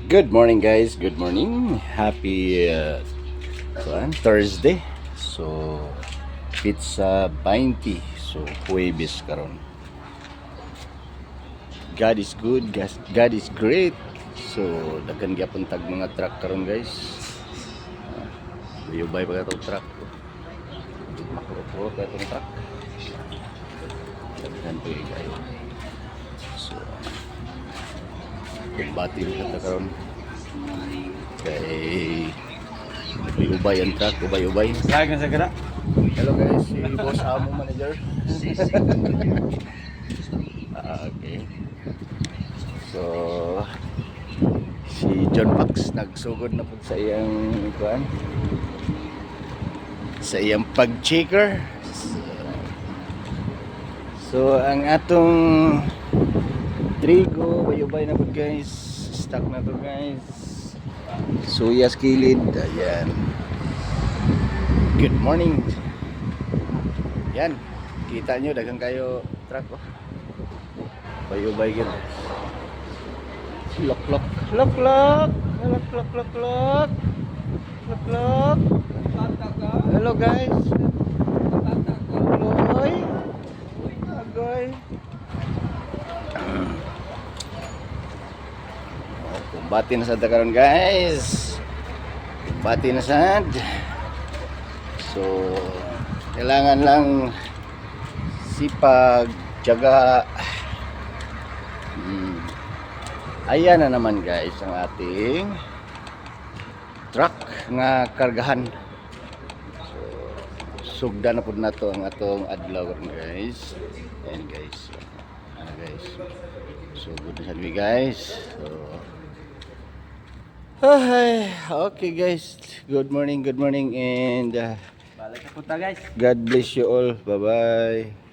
Good morning guys, good morning. Happy Thursday. So pizza 20. So Huwebes karon. God is good, God is great. So daghan gyapon tag mga truck karon guys. Uyobay pa katong truck. Makuro-kuro pa itong truck. Daghan pa guys. So kumbati kita karon. Kay ubay ang truck, ubay. Lagi sa gara. Hello guys, si Boss Amo Manager. Okay. So si John Pax nagsugod na po sa iyang kuan. Sa iyang pag-checker. So ang atong trigo, bayubay na po guys. Stock na to guys. Suyas kilid, ayan. Good morning. Yan, kita nyo dagang kayo truck oh. Bayubay gid. Lok. Hello guys. Agoy. Kumbati na sad karon guys. Kumbati na sad. So kailangan lang sipag, tiyaga. Ayan na naman guys ang ating truck nga kargahan. So sugda na pud nato ang atong adlaw guys. Ayan guys. Guys. So good na sad mi guys. So okay guys. Good morning and Balik na punta guys. God bless you all. Bye-bye.